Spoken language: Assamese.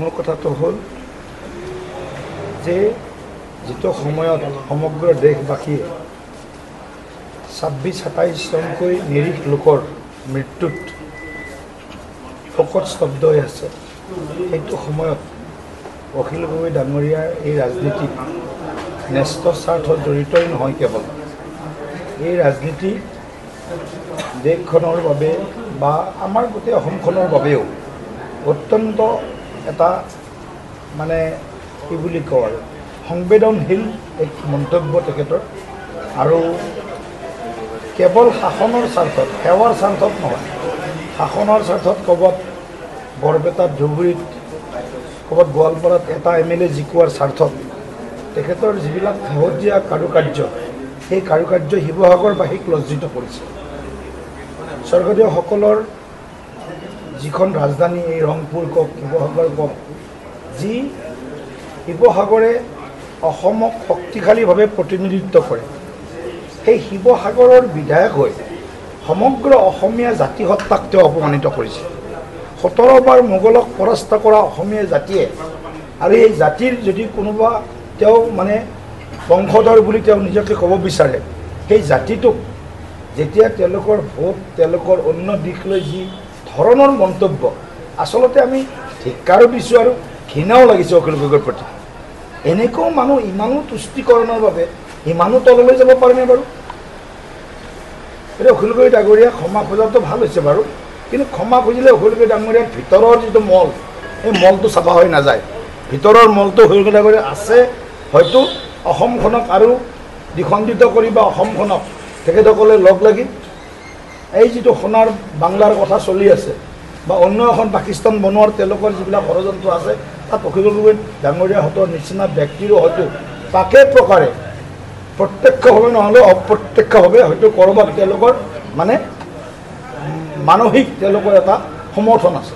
মূল কথাটো হ'ল যে যিটো সময়ত সমগ্ৰ দেশবাসীয়ে 26-27 জনকৈ নিৰীহ লোকৰ মৃত্যুত শোকত স্তব্ধ হৈ আছে, সেইটো সময়ত অখিল গগৈ ডাঙৰীয়াৰ এই ৰাজনীতিত ন্যস্ত স্বাৰ্থত জড়িতই নহয়, কেৱল এই ৰাজনীতি দেশখনৰ বাবে বা আমাৰ গোটেই অসমখনৰ বাবেও অত্যন্ত এটা মানে কি বুলি কওঁ আৰু সংবেদনশীল এক মন্তব্য তেখেতৰ। আৰু কেৱল শাসনৰ স্বাৰ্থত, সেৱাৰ স্বাৰ্থত নহয়, শাসনৰ স্বাৰ্থত ক'ৰবাত বৰপেটাত, ধুবুৰীত, ক'ৰবাত গোৱালপাৰাত এটা MLA জিকোৱাৰ স্বাৰ্থত তেখেতৰ যিবিলাক শেহতীয়া কাৰুকাৰ্য, সেই কাৰুকাৰ্য শিৱসাগৰবাসীক লজ্জিত কৰিছে। স্বৰ্গদেউসকলৰ যিখন ৰাজধানী, এই ৰংপুৰ কওক, শিৱসাগৰ কওক, যি শিৱসাগৰে অসমক শক্তিশালীভাৱে প্ৰতিনিধিত্ব কৰে, সেই শিৱসাগৰৰ বিধায়ক হৈ সমগ্ৰ অসমীয়া জাতিসত্তাক তেওঁ অপমানিত কৰিছে। 17 বাৰ মোগলক পৰাস্ত কৰা অসমীয়া জাতিয়ে আৰু এই জাতিৰ যদি কোনোবা তেওঁ মানে বংশধৰ বুলি তেওঁ নিজকে ক'ব বিচাৰে, সেই জাতিটোক যেতিয়া তেওঁলোকৰ ভোট, তেওঁলোকৰ অন্য দিশ লৈ যি ধৰণৰ মন্তব্য, আচলতে আমি ধিক্কাৰো দিছোঁ আৰু ঘৃণাও লাগিছে অখিল গগৈৰ প্ৰতি। এনেকুৱাও মানুহ ইমানো তুষ্টিকৰণৰ বাবে ইমানো তললৈ যাব পাৰেনে বাৰু? এতিয়া অখিল গগৈ ডাঙৰীয়া ক্ষমা খোজাটো ভাল হৈছে বাৰু, কিন্তু ক্ষমা খুজিলে অখিল গগৈ ডাঙৰীয়াৰ ভিতৰৰ যিটো মল, সেই মলটো চাফা হৈ নাযায়। ভিতৰৰ মলটো অখিল গগৈ ডাঙৰীয়া আছে, হয়তো অসমখনক আৰু দ্বিখণ্ডিত কৰি বা অসমখনক তেখেতসকলে লগ লাগি এই যিটো সোণাৰ বাংলাৰ কথা চলি আছে বা অন্য এখন পাকিস্তান বনোৱাৰ তেওঁলোকৰ যিবিলাক ষড়যন্ত্ৰ আছে, তাত অখিল গগৈ ডাঙৰীয়াহঁতৰ নিচিনা ব্যক্তিৰো হয়তো তাকে প্ৰকাৰে প্ৰত্যক্ষভাৱে নহ'লেও অপ্ৰত্যক্ষভাৱে হয়তো ক'ৰবাত তেওঁলোকৰ মানে মানসিক তেওঁলোকৰ এটা সমৰ্থন আছে।